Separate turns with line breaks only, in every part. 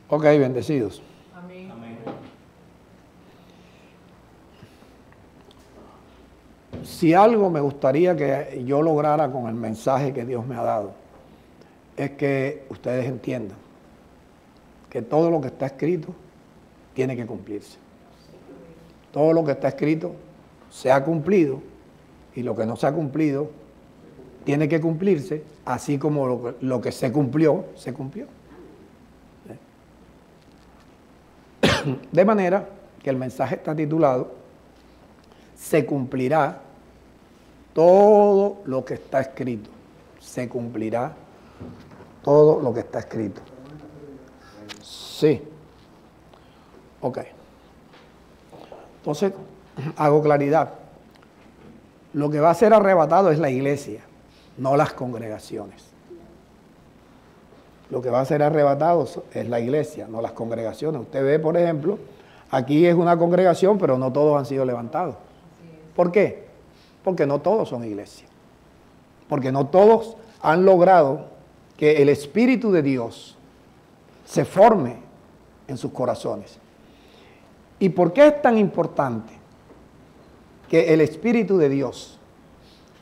Ok, bendecidos.
Amén.
Amén.
Si algo me gustaría que yo lograra con el mensaje que Dios me ha dado, es que ustedes entiendan que todo lo que está escrito tiene que cumplirse. Todo lo que está escrito se ha cumplido y lo que no se ha cumplido tiene que cumplirse, así como lo que se cumplió, se cumplió. De manera que el mensaje está titulado "Se cumplirá todo lo que está escrito". Se cumplirá todo lo que está escrito. Sí. Ok. Entonces, hago claridad. Lo que va a ser arrebatado es la iglesia, no las congregaciones. Lo que va a ser arrebatado es la iglesia, no las congregaciones. Usted ve, por ejemplo, aquí es una congregación, pero no todos han sido levantados. ¿Por qué? Porque no todos son iglesia. Porque no todos han logrado que el Espíritu de Dios se forme en sus corazones. ¿Y por qué es tan importante que el Espíritu de Dios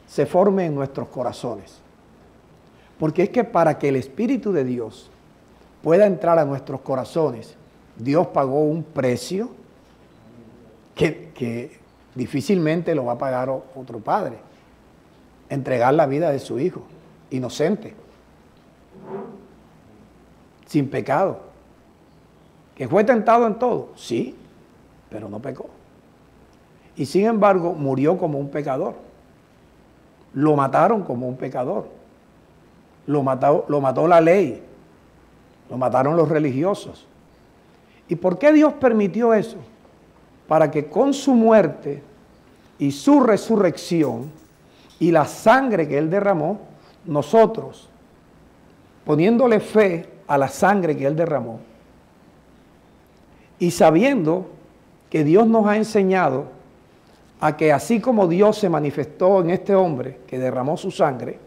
se forme en nuestros corazones? Porque es que para que el Espíritu de Dios pueda entrar a nuestros corazones, Dios pagó un precio que difícilmente lo va a pagar otro padre. Entregar la vida de su hijo, inocente, sin pecado. ¿Que fue tentado en todo? Sí, pero no pecó. Y sin embargo, murió como un pecador. Lo mataron como un pecador. Lo mató la ley. Lo mataron los religiosos. ¿Y por qué Dios permitió eso? Para que con su muerte y su resurrección y la sangre que Él derramó, nosotros, poniéndole fe a la sangre que Él derramó, y sabiendo que Dios nos ha enseñado a que así como Dios se manifestó en este hombre que derramó su sangre,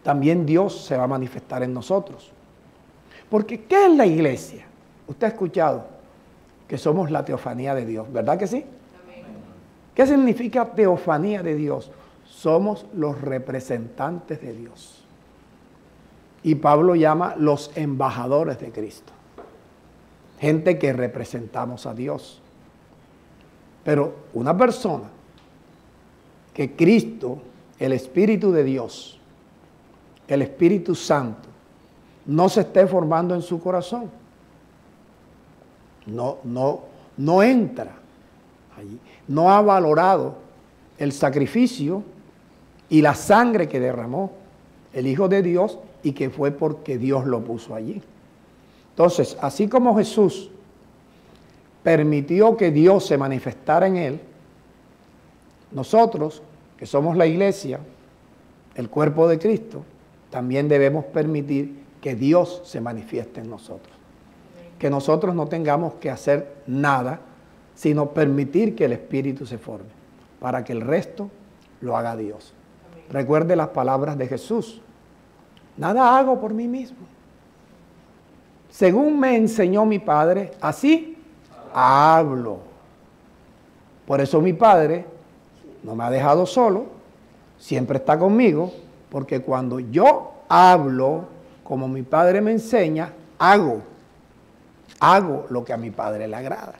también Dios se va a manifestar en nosotros. Porque ¿qué es la iglesia? Usted ha escuchado que somos la teofanía de Dios, ¿verdad que sí?
Amén.
¿Qué significa teofanía de Dios? Somos los representantes de Dios. Y Pablo llama los embajadores de Cristo. Gente que representamos a Dios. Pero una persona que Cristo, el Espíritu de Dios, el Espíritu Santo, no se esté formando en su corazón, no entra allí, no ha valorado el sacrificio y la sangre que derramó el Hijo de Dios y que fue porque Dios lo puso allí. Entonces, así como Jesús permitió que Dios se manifestara en él, nosotros, que somos la iglesia, el cuerpo de Cristo, también debemos permitir que Dios se manifieste en nosotros. Que nosotros no tengamos que hacer nada, sino permitir que el Espíritu se forme, para que el resto lo haga Dios. Recuerde las palabras de Jesús: nada hago por mí mismo. Según me enseñó mi Padre, así hablo. Por eso mi Padre no me ha dejado solo, siempre está conmigo, porque cuando yo hablo, como mi Padre me enseña, hago lo que a mi Padre le agrada.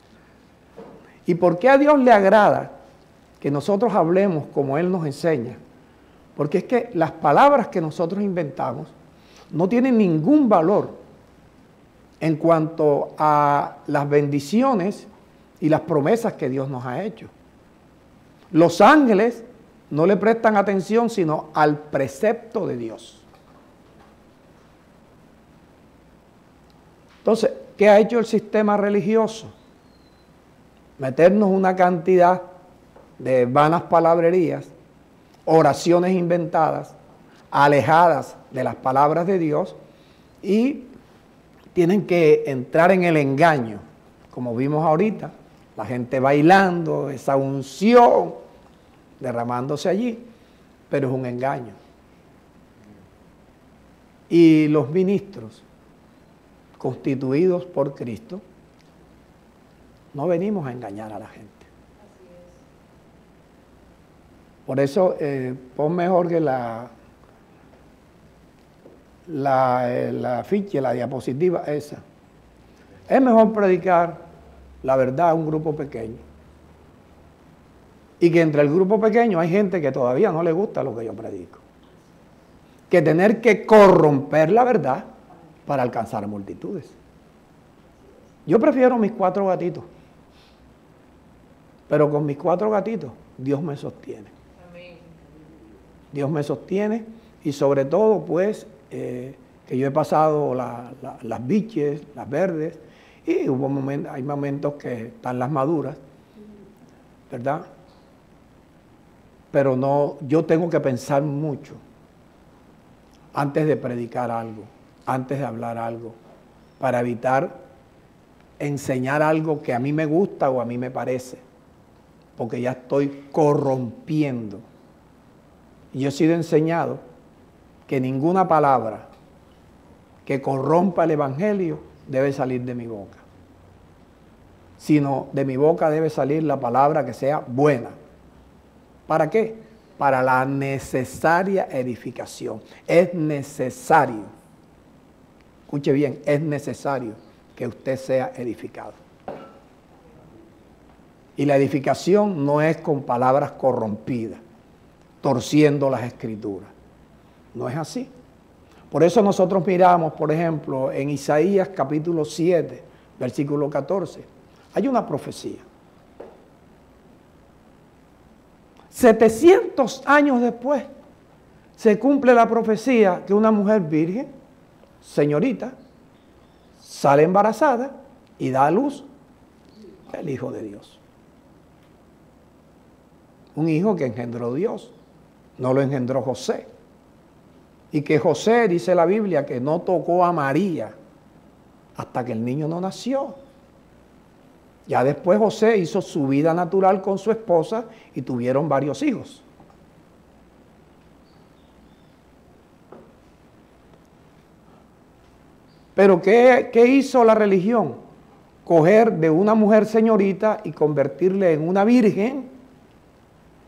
¿Y por qué a Dios le agrada que nosotros hablemos como Él nos enseña? Porque es que las palabras que nosotros inventamos no tienen ningún valor en cuanto a las bendiciones y las promesas que Dios nos ha hecho. Los ángeles no le prestan atención sino al precepto de Dios. Entonces, ¿qué ha hecho el sistema religioso? Meternos una cantidad de vanas palabrerías, oraciones inventadas, alejadas de las palabras de Dios, y tienen que entrar en el engaño, como vimos ahorita, la gente bailando, esa unción derramándose allí, pero es un engaño. Y los ministros, constituidos por Cristo, no venimos a engañar a la gente. Por eso, pon mejor que la ficha, la diapositiva esa. Es mejor predicar la verdad a un grupo pequeño. Y que entre el grupo pequeño hay gente que todavía no le gusta lo que yo predico. Que tener que corromper la verdad para alcanzar multitudes. Yo prefiero mis 4 gatitos. Pero con mis 4 gatitos, Dios me sostiene. Dios me sostiene y sobre todo, pues, que yo he pasado las biches, las verdes, y hay momentos que están las maduras, ¿verdad? Pero no, yo tengo que pensar mucho antes de predicar algo, antes de hablar algo, para evitar enseñar algo que a mí me gusta o a mí me parece, porque ya estoy corrompiendo. Y yo he sido enseñado que ninguna palabra que corrompa el Evangelio debe salir de mi boca, sino de mi boca debe salir la palabra que sea buena. ¿Para qué? Para la necesaria edificación. Es necesario, escuche bien, es necesario que usted sea edificado. Y la edificación no es con palabras corrompidas, torciendo las escrituras. No es así. Por eso nosotros miramos, por ejemplo, en Isaías capítulo 7, versículo 14, hay una profecía. 700 años después se cumple la profecía que una mujer virgen, señorita, sale embarazada y da a luz el Hijo de Dios. Un hijo que engendró Dios, no lo engendró José. Y que José, dice la Biblia, que no tocó a María hasta que el niño no nació. Ya después José hizo su vida natural con su esposa y tuvieron varios hijos. Pero ¿qué hizo la religión? Coger de una mujer señorita y convertirle en una virgen,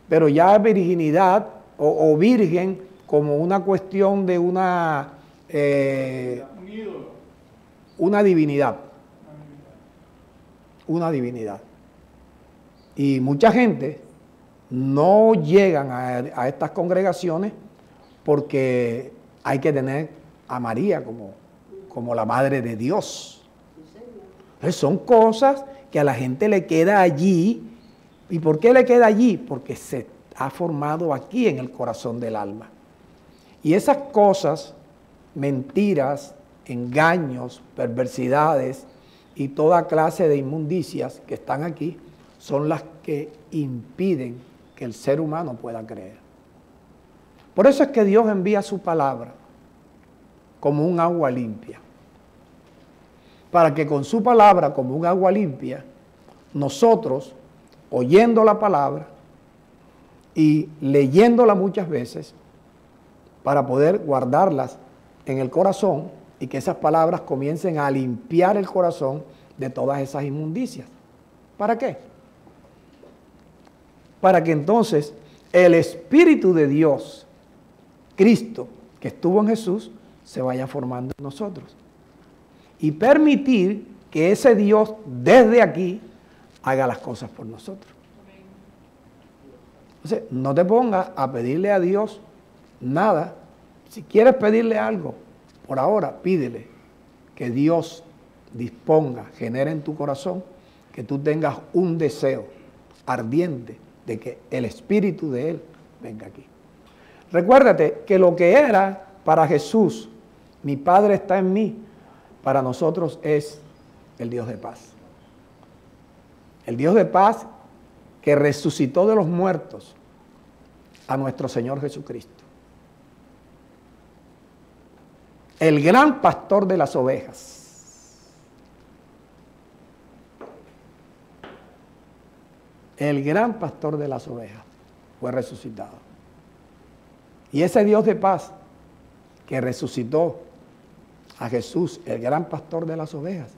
pero ya virginidad o virgen como una cuestión de una divinidad. Una divinidad. Y mucha gente no llegan a estas congregaciones porque hay que tener a María como la madre de Dios. Entonces son cosas que a la gente le queda allí. ¿Y por qué le queda allí? Porque se ha formado aquí en el corazón del alma. Y esas cosas, mentiras, engaños, perversidades y toda clase de inmundicias que están aquí, son las que impiden que el ser humano pueda creer. Por eso es que Dios envía su palabra como un agua limpia. Para que con su palabra, como un agua limpia, nosotros, oyendo la palabra y leyéndola muchas veces, para poder guardarlas en el corazón y que esas palabras comiencen a limpiar el corazón de todas esas inmundicias. ¿Para qué? Para que entonces el Espíritu de Dios, Cristo, que estuvo en Jesús, se vaya formando en nosotros. Y permitir que ese Dios desde aquí haga las cosas por nosotros. Entonces, no te pongas a pedirle a Dios nada. Si quieres pedirle algo, por ahora pídele que Dios disponga, genere en tu corazón, que tú tengas un deseo ardiente de que el Espíritu de Él venga aquí. Recuérdate que lo que era para Jesús, mi Padre está en mí, para nosotros es el Dios de paz. El Dios de paz que resucitó de los muertos a nuestro Señor Jesucristo. El gran pastor de las ovejas. El gran pastor de las ovejas fue resucitado. Y ese Dios de paz que resucitó a Jesús, el gran pastor de las ovejas.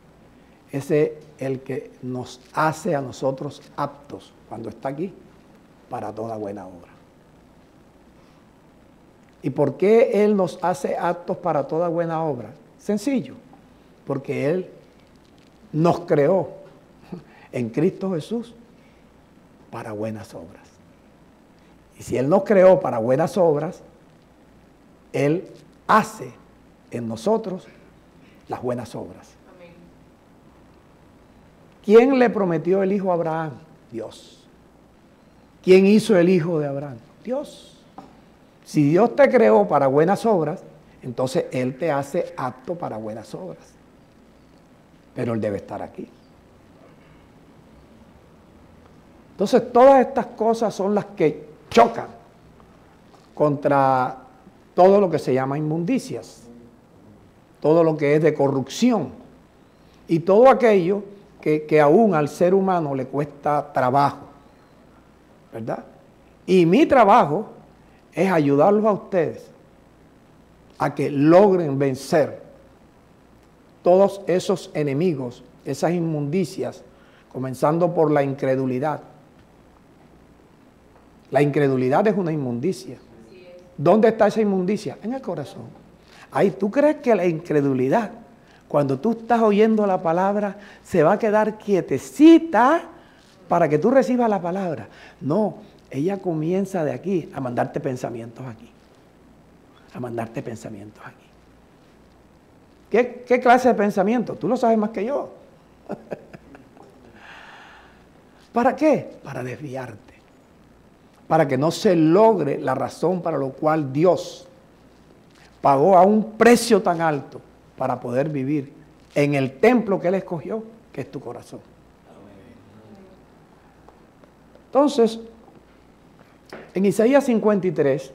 Ese es el que nos hace a nosotros aptos, cuando está aquí, para toda buena obra. ¿Y por qué Él nos hace aptos para toda buena obra? Sencillo, porque Él nos creó en Cristo Jesús para buenas obras. Y si Él nos creó para buenas obras, Él hace en nosotros las buenas obras. Amén. ¿Quién le prometió el hijo a Abraham? Dios. ¿Quién hizo el hijo de Abraham? Dios. Si Dios te creó para buenas obras, entonces Él te hace apto para buenas obras. Pero Él debe estar aquí. Entonces todas estas cosas son las que chocan contra todo lo que se llama inmundicias, todo lo que es de corrupción y todo aquello que aún al ser humano le cuesta trabajo, ¿verdad? Y mi trabajo es ayudarlos a ustedes a que logren vencer todos esos enemigos, esas inmundicias, comenzando por la incredulidad. La incredulidad es una inmundicia. ¿Dónde está esa inmundicia? En el corazón. Ahí, ¿tú crees que la incredulidad, cuando tú estás oyendo la palabra, se va a quedar quietecita para que tú recibas la palabra? No, ella comienza de aquí a mandarte pensamientos aquí. A mandarte pensamientos aquí. ¿Qué clase de pensamiento? Tú lo sabes más que yo. ¿Para qué? Para desviarte. Para que no se logre la razón para lo cual Dios pagó a un precio tan alto para poder vivir en el templo que Él escogió, que es tu corazón. Entonces, en Isaías 53,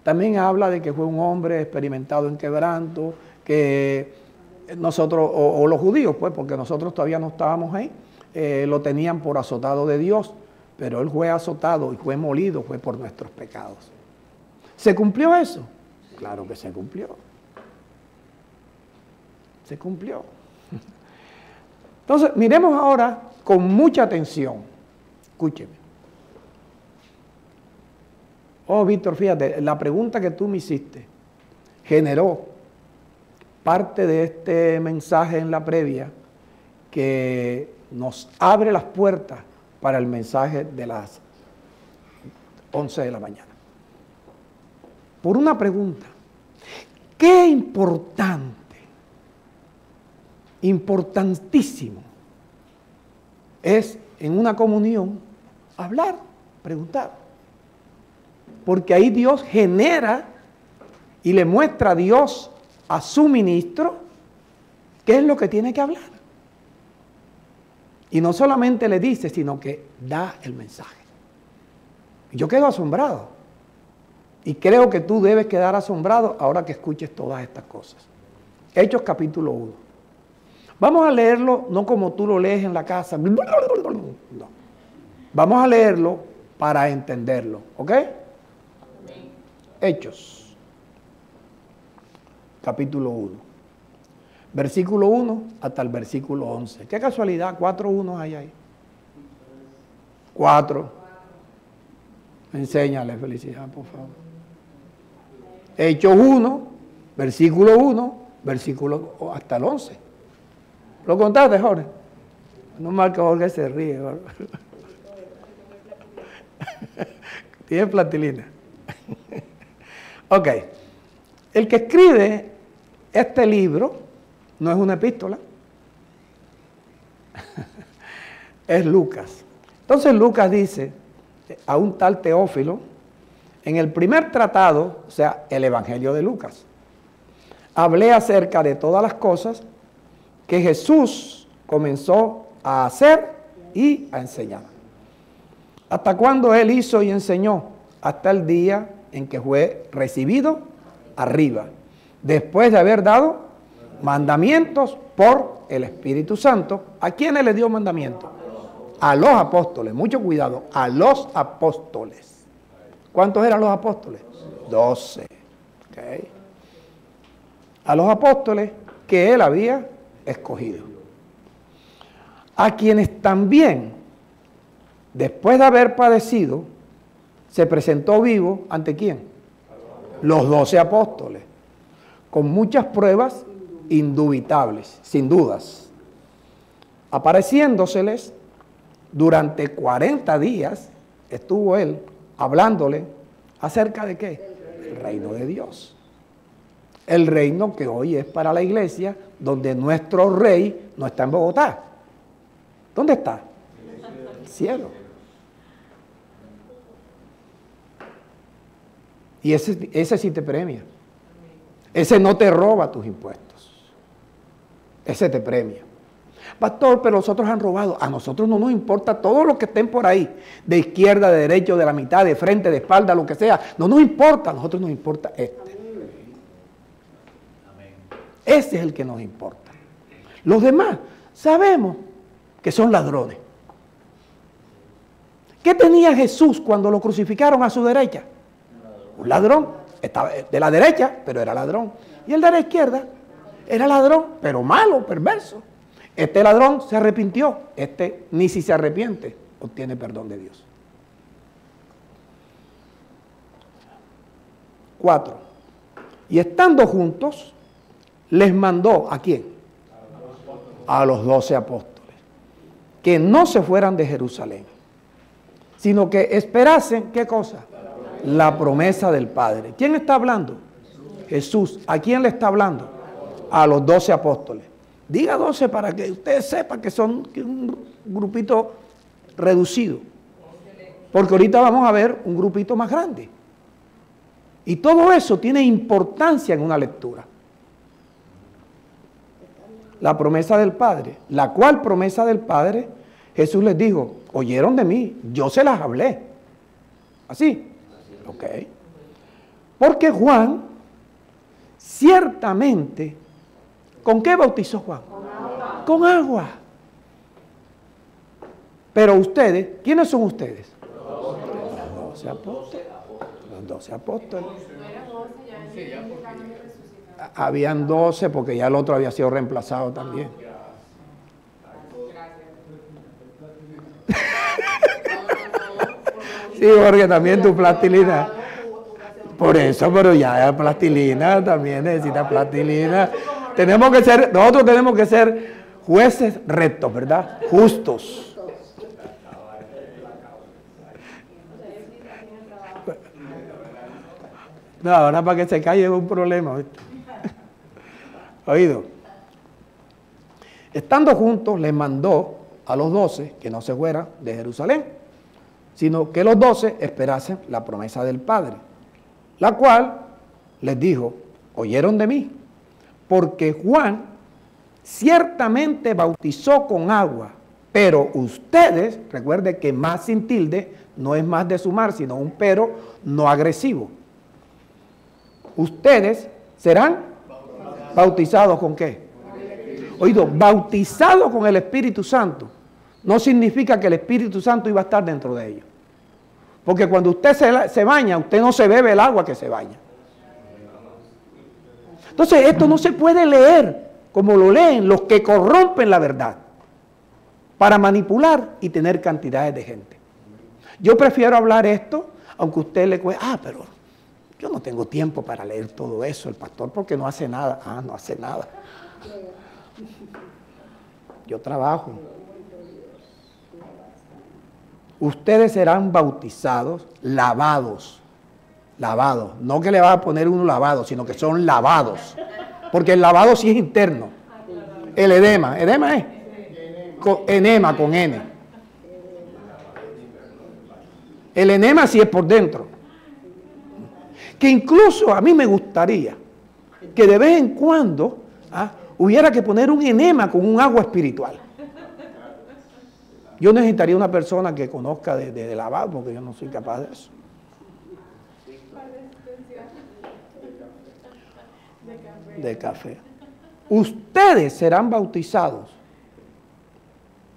también habla de que fue un hombre experimentado en quebranto, que nosotros, o los judíos, pues, porque nosotros todavía no estábamos ahí, lo tenían por azotado de Dios, pero Él fue azotado y fue molido, fue por nuestros pecados. ¿Se cumplió eso? Claro que se cumplió. Se cumplió. Entonces, miremos ahora con mucha atención. Escúcheme. Oh, Víctor, fíjate, la pregunta que tú me hiciste generó parte de este mensaje en la previa que nos abre las puertas para el mensaje de las 11 de la mañana. Por una pregunta, qué importante, importantísimo es en una comunión hablar, preguntar. Porque ahí Dios genera y le muestra a Dios a su ministro qué es lo que tiene que hablar. Y no solamente le dice, sino que da el mensaje. Yo quedo asombrado. Y creo que tú debes quedar asombrado ahora que escuches todas estas cosas. Hechos capítulo 1. Vamos a leerlo no como tú lo lees en la casa. No. Vamos a leerlo para entenderlo. ¿Ok? Hechos. Capítulo 1. Versículo 1 hasta el versículo 11. Qué casualidad, 4 unos hay ahí. 4. Enséñale, felicidad, por favor. Hechos 1, versículo 1, versículo hasta el 11. ¿Lo contaste, Jorge? No mal que Jorge se ríe. Tiene platilina. Ok. El que escribe este libro no es una epístola, es Lucas. Entonces Lucas dice a un tal Teófilo, en el primer tratado, o sea, el Evangelio de Lucas, hablé acerca de todas las cosas que Jesús comenzó a hacer y a enseñar. ¿Hasta cuándo Él hizo y enseñó? Hasta el día en que fue recibido arriba, después de haber dado mandamientos por el Espíritu Santo. ¿A quiénes le dio mandamientos? A los apóstoles. Mucho cuidado, a los apóstoles. ¿Cuántos eran los apóstoles? 12. Okay. A los apóstoles que él había escogido. A quienes también, después de haber padecido, se presentó vivo, ¿ante quién? Los 12 apóstoles, con muchas pruebas indubitables, sin dudas, apareciéndoseles durante 40 días, estuvo él hablándole acerca de ¿qué? El reino de Dios. El reino que hoy es para la iglesia, donde nuestro rey no está en Bogotá. ¿Dónde está? El cielo. Y ese sí te premia. Ese no te roba tus impuestos. Ese te premia. Pastor, pero los otros han robado. A nosotros no nos importa todo lo que estén por ahí. De izquierda, de derecha, de la mitad, de frente, de espalda, lo que sea. No nos importa. A nosotros nos importa este. Ese es el que nos importa. Los demás sabemos que son ladrones. ¿Qué tenía Jesús cuando lo crucificaron a su derecha? Un ladrón. Estaba de la derecha, pero era ladrón. Y el de la izquierda era ladrón, pero malo, perverso. Este ladrón se arrepintió. Este ni si se arrepiente obtiene perdón de Dios. 4. Y estando juntos, les mandó ¿a quién? A los 12 apóstoles, que no se fueran de Jerusalén, sino que esperasen, ¿qué cosa? La promesa del Padre. ¿Quién está hablando? Jesús. ¿A quién le está hablando? A los 12 apóstoles. Diga 12 para que ustedes sepan que son un grupito reducido. Porque ahorita vamos a ver un grupito más grande. Y todo eso tiene importancia en una lectura. La promesa del Padre, la cual promesa del Padre, Jesús les dijo, oyeron de mí, yo se las hablé. ¿Así? Ok. Porque Juan, ciertamente, ¿con qué bautizó Juan? Con agua. Pero ustedes, ¿quiénes son ustedes? Los 12 apóstoles. Los 12 apóstoles. Habían 12 porque ya el otro había sido reemplazado también. Sí, porque también tu plastilina. Por eso, pero ya plastilina también necesita plastilina. Nosotros tenemos que ser jueces rectos, ¿verdad? Justos. No, ahora para que se calle es un problema, ¿viste? Oído. Estando juntos, les mandó a los 12 que no se fueran de Jerusalén, sino que los 12 esperasen la promesa del Padre, la cual les dijo, oyeron de mí, porque Juan ciertamente bautizó con agua, pero ustedes, recuerde que más sin tilde no es más de sumar, sino un pero no agresivo. Ustedes serán bautizados ¿con qué? Oído, bautizados con el Espíritu Santo no significa que el Espíritu Santo iba a estar dentro de ellos. Porque cuando usted se baña, usted no se bebe el agua que se baña. Entonces esto no se puede leer como lo leen los que corrompen la verdad para manipular y tener cantidades de gente. Yo prefiero hablar esto, aunque a usted le cueste, pero yo no tengo tiempo para leer todo eso, el pastor porque no hace nada. No hace nada. Yo trabajo. Ustedes serán bautizados, lavados. Lavados. No que le va a poner uno lavado, sino que son lavados. Porque el lavado sí es interno. El edema. ¿Edema es? Enema con N. El enema sí es por dentro. Que incluso a mí me gustaría que de vez en cuando hubiera que poner un enema con un agua espiritual. Yo necesitaría una persona que conozca de lavado, porque yo no soy capaz de eso. De café. Ustedes serán bautizados,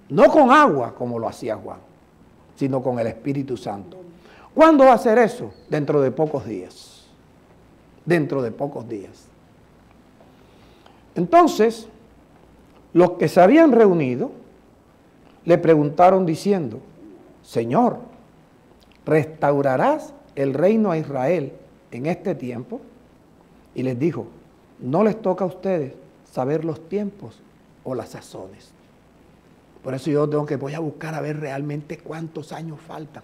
no con agua como lo hacía Juan, sino con el Espíritu Santo. ¿Cuándo va a hacer eso? Dentro de pocos días. Dentro de pocos días. Entonces, los que se habían reunido le preguntaron diciendo, Señor, ¿restaurarás el reino a Israel en este tiempo? Y les dijo, no les toca a ustedes saber los tiempos o las sazones. Por eso yo voy a buscar a ver realmente cuántos años faltan.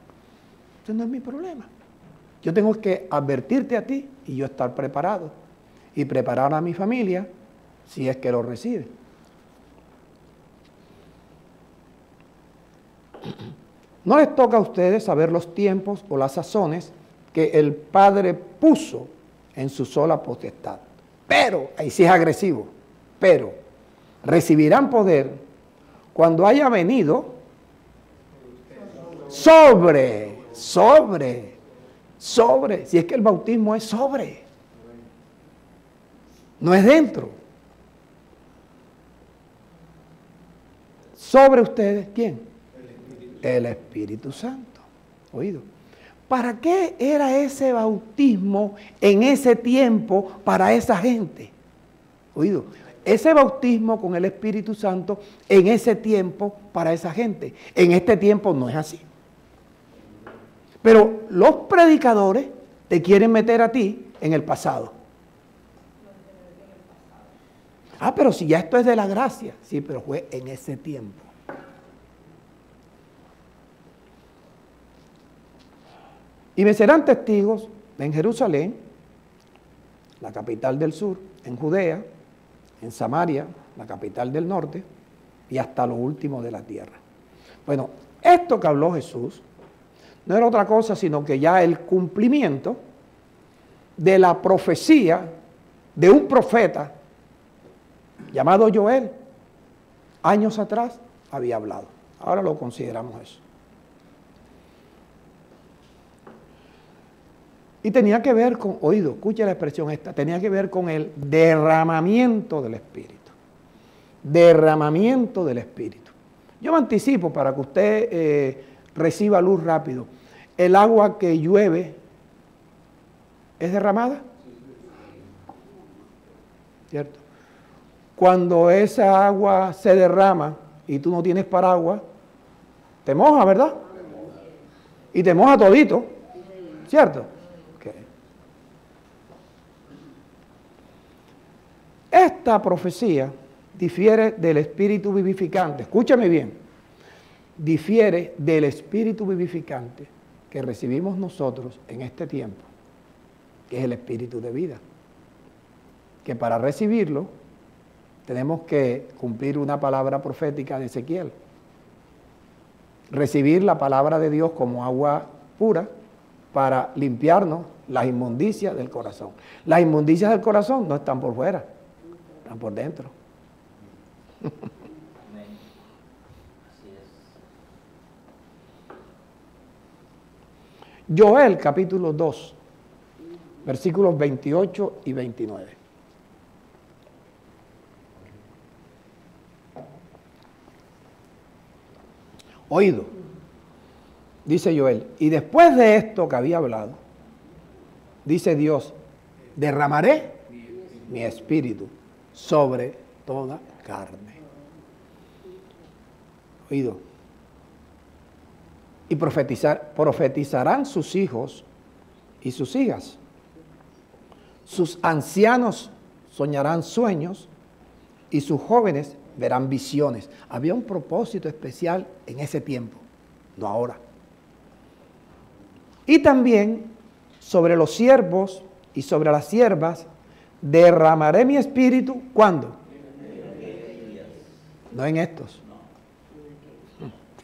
Eso no es mi problema. Yo tengo que advertirte a ti y yo estar preparado y preparar a mi familia si es que lo recibe. No les toca a ustedes saber los tiempos o las sazones que el Padre puso en su sola potestad. Pero, ahí sí es agresivo, pero recibirán poder cuando haya venido sobre, si es que el bautismo es sobre, no es dentro. Sobre ustedes, ¿quién? El Espíritu Santo. Oído. ¿Para qué era ese bautismo en ese tiempo para esa gente? Oído. Ese bautismo con el Espíritu Santo en ese tiempo para esa gente. En este tiempo no es así. Pero los predicadores te quieren meter a ti en el pasado. Ah, pero si ya esto es de la gracia. Sí, pero fue en ese tiempo. Y me serán testigos en Jerusalén, la capital del sur, en Judea, en Samaria, la capital del norte, y hasta lo último de la tierra. Bueno, esto que habló Jesús no era otra cosa sino que ya el cumplimiento de la profecía de un profeta llamado Joel, años atrás había hablado. Ahora lo consideramos eso. Y tenía que ver con, oído, escucha la expresión esta, tenía que ver con el derramamiento del Espíritu. Derramamiento del Espíritu. Yo me anticipo para que usted reciba luz rápido. ¿El agua que llueve es derramada? ¿Cierto? Cuando esa agua se derrama y tú no tienes paraguas, te moja, ¿verdad? Y te moja todito, ¿cierto? Esta profecía difiere del espíritu vivificante, escúchame bien, difiere del espíritu vivificante que recibimos nosotros en este tiempo, que es el espíritu de vida, que para recibirlo tenemos que cumplir una palabra profética de Ezequiel, recibir la palabra de Dios como agua pura para limpiarnos las inmundicias del corazón. Las inmundicias del corazón no están por fuera, están por dentro. Joel capítulo 2, versículos 28 y 29. Oído, dice Joel, y después de esto que había hablado, dice Dios, derramaré mi espíritu sobre toda carne. Oído. Y profetizarán sus hijos y sus hijas. Sus ancianos soñarán sueños y sus jóvenes verán visiones. Había un propósito especial en ese tiempo, no ahora. Y también sobre los siervos y sobre las siervas derramaré mi espíritu, ¿cuándo? No en estos,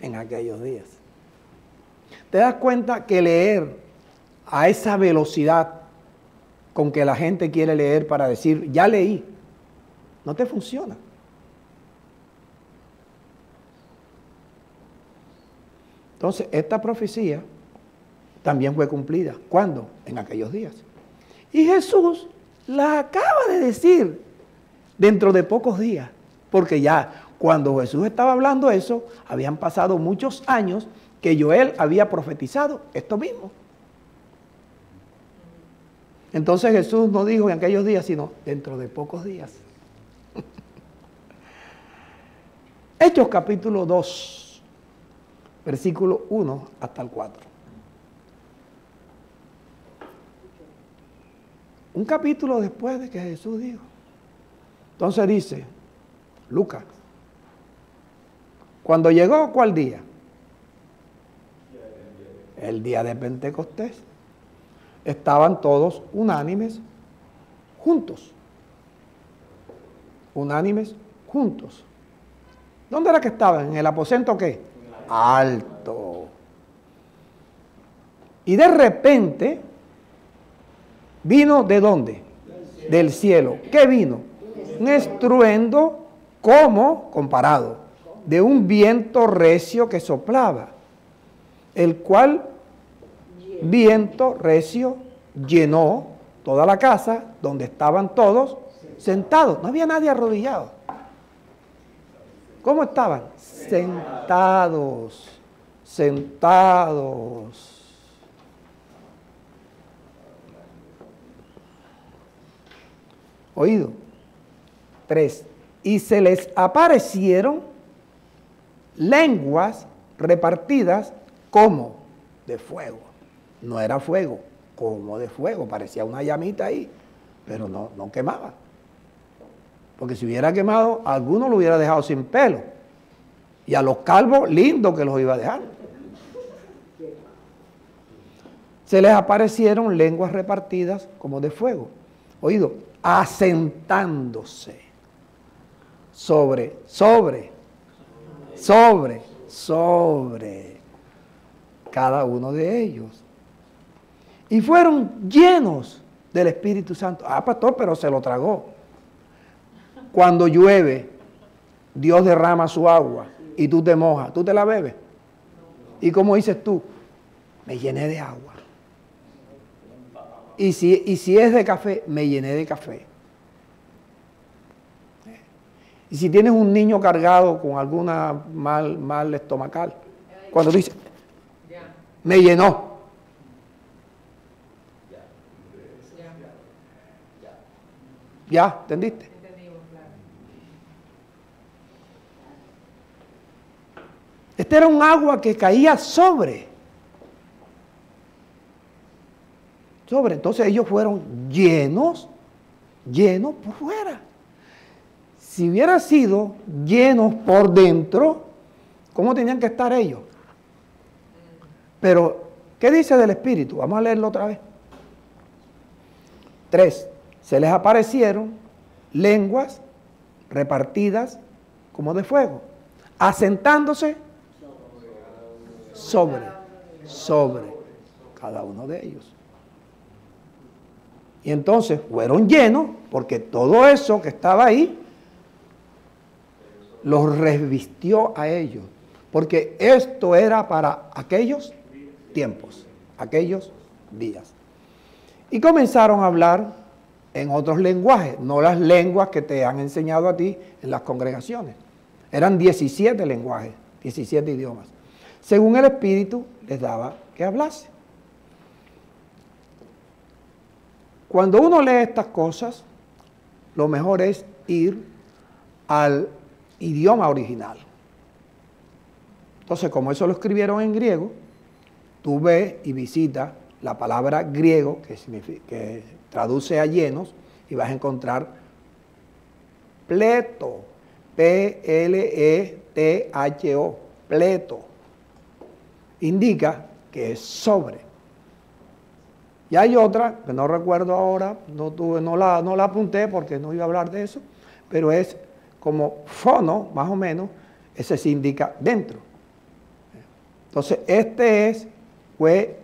en aquellos días. ¿Te das cuenta que leer a esa velocidad con que la gente quiere leer para decir, ya leí, no te funciona? Entonces, esta profecía también fue cumplida. ¿Cuándo? En aquellos días. Y Jesús la acaba de decir dentro de pocos días, porque ya cuando Jesús estaba hablando eso, habían pasado muchos años que Joel había profetizado esto mismo. Entonces Jesús no dijo en aquellos días, sino dentro de pocos días. Hechos capítulo 2, versículo 1 hasta el 4. Un capítulo después de que Jesús dijo. Entonces dice, Lucas, cuando llegó, ¿cuál día? El día de Pentecostés. Estaban todos unánimes juntos. Unánimes juntos. ¿Dónde era que estaban? ¿En el aposento qué? Alto. Y de repente vino ¿de dónde? Del cielo. ¿Qué vino? Un estruendo como comparado de un viento recio que soplaba, el cual viento recio llenó toda la casa donde estaban todos sentados. No había nadie arrodillado. ¿Cómo estaban? Sentados, sentados. Oído. 3. Y se les aparecieron lenguas repartidas como de fuego. No era fuego, como de fuego. Parecía una llamita ahí, pero no quemaba. Porque si hubiera quemado, a alguno lo hubiera dejado sin pelo. Y a los calvos, lindo que los iba a dejar. Se les aparecieron lenguas repartidas como de fuego. Oído, asentándose sobre cada uno de ellos. Y fueron llenos del Espíritu Santo. Ah, pastor, pero se lo tragó. Cuando llueve, Dios derrama su agua y tú te mojas. ¿Tú te la bebes? ¿Y cómo dices tú? Me llené de agua. Y si es de café, me llené de café. Y si tienes un niño cargado con alguna mal estomacal, cuando dices, me llenó. ¿Ya? ¿Entendiste? Este era un agua que caía sobre. Entonces ellos fueron llenos por fuera. Si hubiera sido llenos por dentro, ¿cómo tenían que estar ellos? Pero, ¿qué dice del Espíritu? Vamos a leerlo otra vez. 3. Se les aparecieron lenguas repartidas como de fuego, asentándose sobre cada uno de ellos. Y entonces fueron llenos porque todo eso que estaba ahí los revistió a ellos. Porque esto era para aquellos tiempos, aquellos días. Y comenzaron a hablar en otros lenguajes, no las lenguas que te han enseñado a ti en las congregaciones. Eran 17 lenguajes, 17 idiomas. Según el Espíritu les daba que hablase. Cuando uno lee estas cosas, lo mejor es ir al idioma original. Entonces, como eso lo escribieron en griego, tú ves y visitas la palabra griego, que traduce a llenos, y vas a encontrar pleto, P-L-E-T-H-O, pleto. Indica que es sobre. Y hay otra, que no recuerdo ahora, no la apunté porque no iba a hablar de eso, pero es como fono, más o menos, ese se indica dentro. Entonces, fue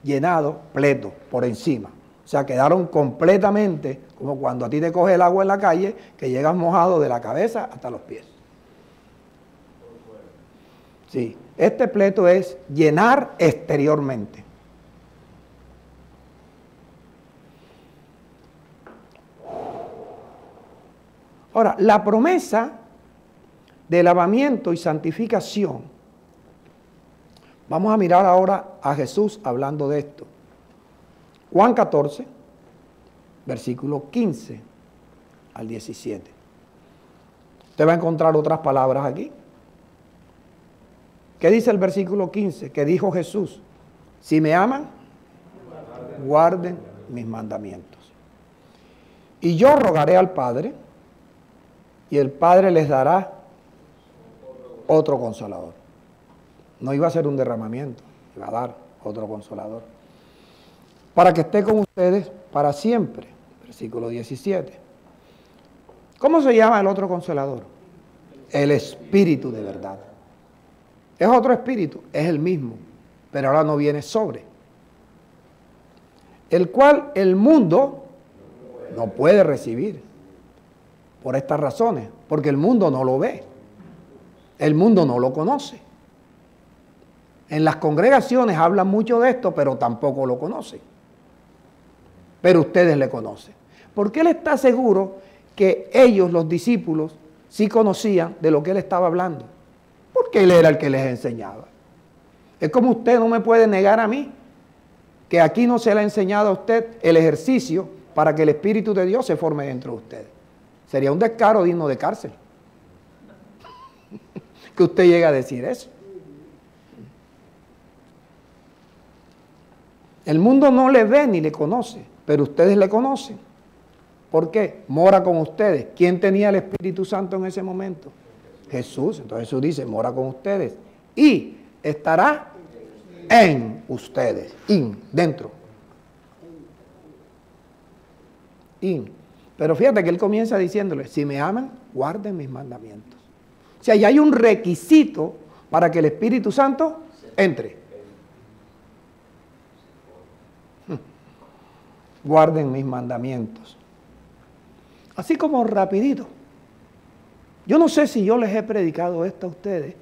llenado pleto, por encima. O sea, quedaron completamente, como cuando a ti te coge el agua en la calle, que llegas mojado de la cabeza hasta los pies. Sí, este pleto es llenar exteriormente. Ahora, la promesa de lavamiento y santificación, vamos a mirar ahora a Jesús hablando de esto. Juan 14, versículo 15 al 17. Usted va a encontrar otras palabras aquí, ¿Qué dice el versículo 15? Que dijo Jesús, si me aman, guarden mis mandamientos. Y yo rogaré al Padre, y el Padre les dará otro consolador. No iba a ser un derramamiento, iba a dar otro consolador. Para que esté con ustedes para siempre. Versículo 17. ¿Cómo se llama el otro consolador? El Espíritu de verdad. Es otro espíritu, es el mismo, pero ahora no viene sobre. El cual el mundo no puede recibir. Por estas razones, porque el mundo no lo ve. El mundo no lo conoce. En las congregaciones hablan mucho de esto, pero tampoco lo conocen. Pero ustedes le conocen. Porque él está seguro que ellos, los discípulos, sí conocían de lo que él estaba hablando. Porque él era el que les enseñaba. Es como usted no me puede negar a mí que aquí no se le ha enseñado a usted el ejercicio para que el Espíritu de Dios se forme dentro de ustedes. Sería un descaro digno de cárcel. Que usted llegue a decir eso. El mundo no le ve ni le conoce, pero ustedes le conocen. ¿Por qué? Mora con ustedes. ¿Quién tenía el Espíritu Santo en ese momento? Jesús. Entonces Jesús dice, mora con ustedes. Y estará en ustedes. Dentro. Pero fíjate que él comienza diciéndole, si me aman, guarden mis mandamientos. O sea, ya hay un requisito para que el Espíritu Santo entre. Guarden mis mandamientos. Así como rapidito. Yo no sé si yo les he predicado esto a ustedes,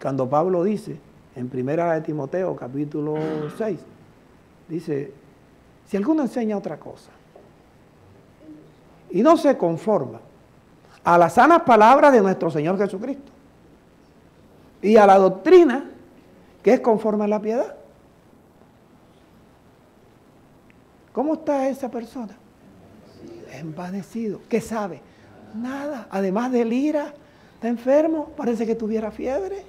cuando Pablo dice, en 1 de Timoteo, capítulo 6, dice, si alguno enseña otra cosa, y no se conforma a las sanas palabras de nuestro Señor Jesucristo, y a la doctrina que es conforme a la piedad. ¿Cómo está esa persona? Envanecido. ¿Qué sabe? Nada. Además del ira, está enfermo, parece que tuviera fiebre.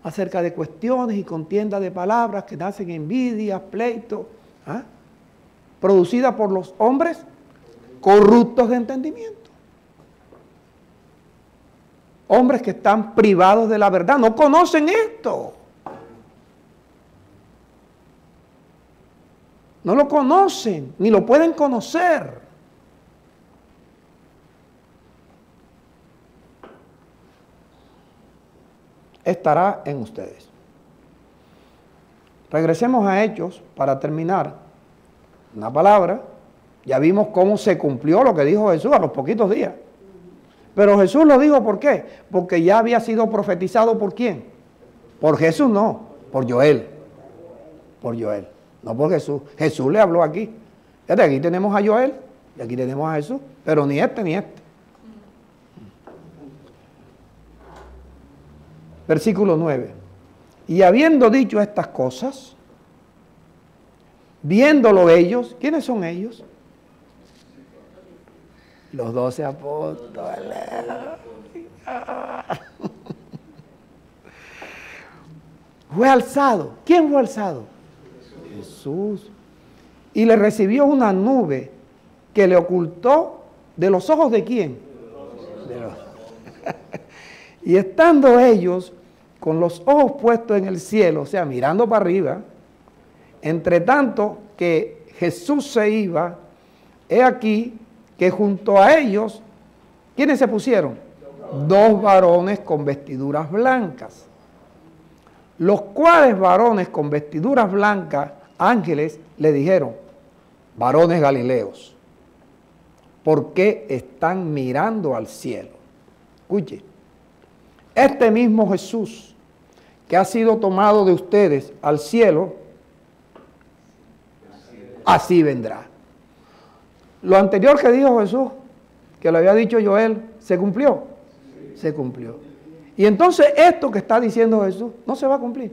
Acerca de cuestiones y contiendas de palabras que nacen envidias, pleitos, producidas por los hombres corruptos de entendimiento. Hombres que están privados de la verdad, no conocen esto. No lo conocen, ni lo pueden conocer. Estará en ustedes. Regresemos a Hechos para terminar. Una palabra, ya vimos cómo se cumplió lo que dijo Jesús a los poquitos días. Pero Jesús lo dijo, ¿por qué? Porque ya había sido profetizado ¿por quién? Por Jesús no, por Joel. Por Joel. No por Jesús. Jesús le habló aquí. Fíjate, aquí tenemos a Joel y aquí tenemos a Jesús, pero ni este ni este. Versículo 9. Y habiendo dicho estas cosas, viéndolo ellos, ¿quiénes son ellos? Los 12 apóstoles. Fue alzado. ¿Quién fue alzado? Jesús. Y le recibió una nube que le ocultó de los ojos de quién. Y estando ellos con los ojos puestos en el cielo, o sea, mirando para arriba, entre tanto que Jesús se iba, he aquí que junto a ellos, ¿quiénes se pusieron? Dos varones con vestiduras blancas. Los cuales varones con vestiduras blancas, ángeles, le dijeron, varones galileos, ¿por qué están mirando al cielo? Escuche, este mismo Jesús que ha sido tomado de ustedes al cielo, así vendrá. Lo anterior que dijo Jesús, que lo había dicho Joel, ¿se cumplió? Se cumplió. Y entonces esto que está diciendo Jesús no se va a cumplir.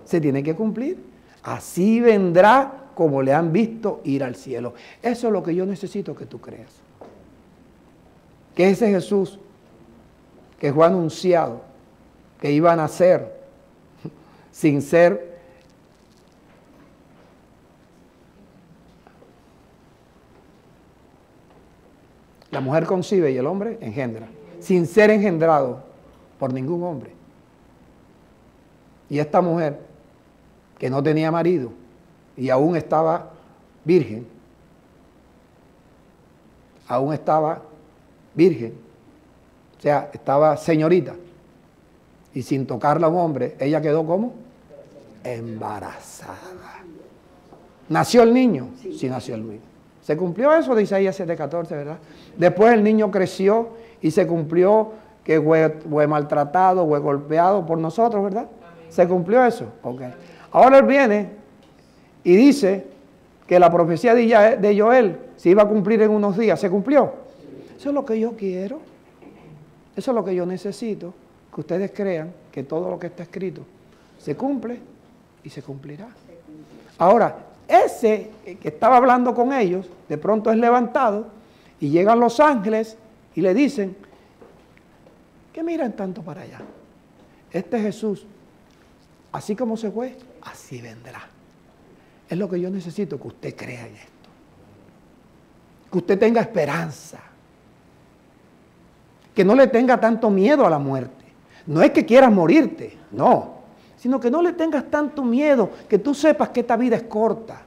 Se tiene que cumplir. Así vendrá como le han visto ir al cielo. Eso es lo que yo necesito que tú creas. Que ese Jesús que fue anunciado que iba a nacer sin ser la mujer concibe y el hombre engendra, sin ser engendrado por ningún hombre. Y esta mujer, que no tenía marido y aún estaba virgen, o sea, estaba señorita, y sin tocarla a un hombre, ella quedó como embarazada. ¿Nació el niño? Sí, nació el niño. Se cumplió eso de Isaías 7:14, ¿verdad? Después el niño creció y se cumplió que fue maltratado, fue golpeado por nosotros, ¿verdad? ¿Se cumplió eso? Ok. Ahora él viene y dice que la profecía de Joel se iba a cumplir en unos días. ¿Se cumplió? Eso es lo que yo quiero. Eso es lo que yo necesito. Que ustedes crean que todo lo que está escrito se cumple y se cumplirá. Ahora, ese que estaba hablando con ellos, de pronto es levantado y llegan los ángeles y le dicen, ¿qué miran tanto para allá? Este Jesús, así como se fue, así vendrá. Es lo que yo necesito, que usted crea en esto. Que usted tenga esperanza. Que no le tenga tanto miedo a la muerte. No es que quieras morirte, no. Sino que no le tengas tanto miedo, que tú sepas que esta vida es corta.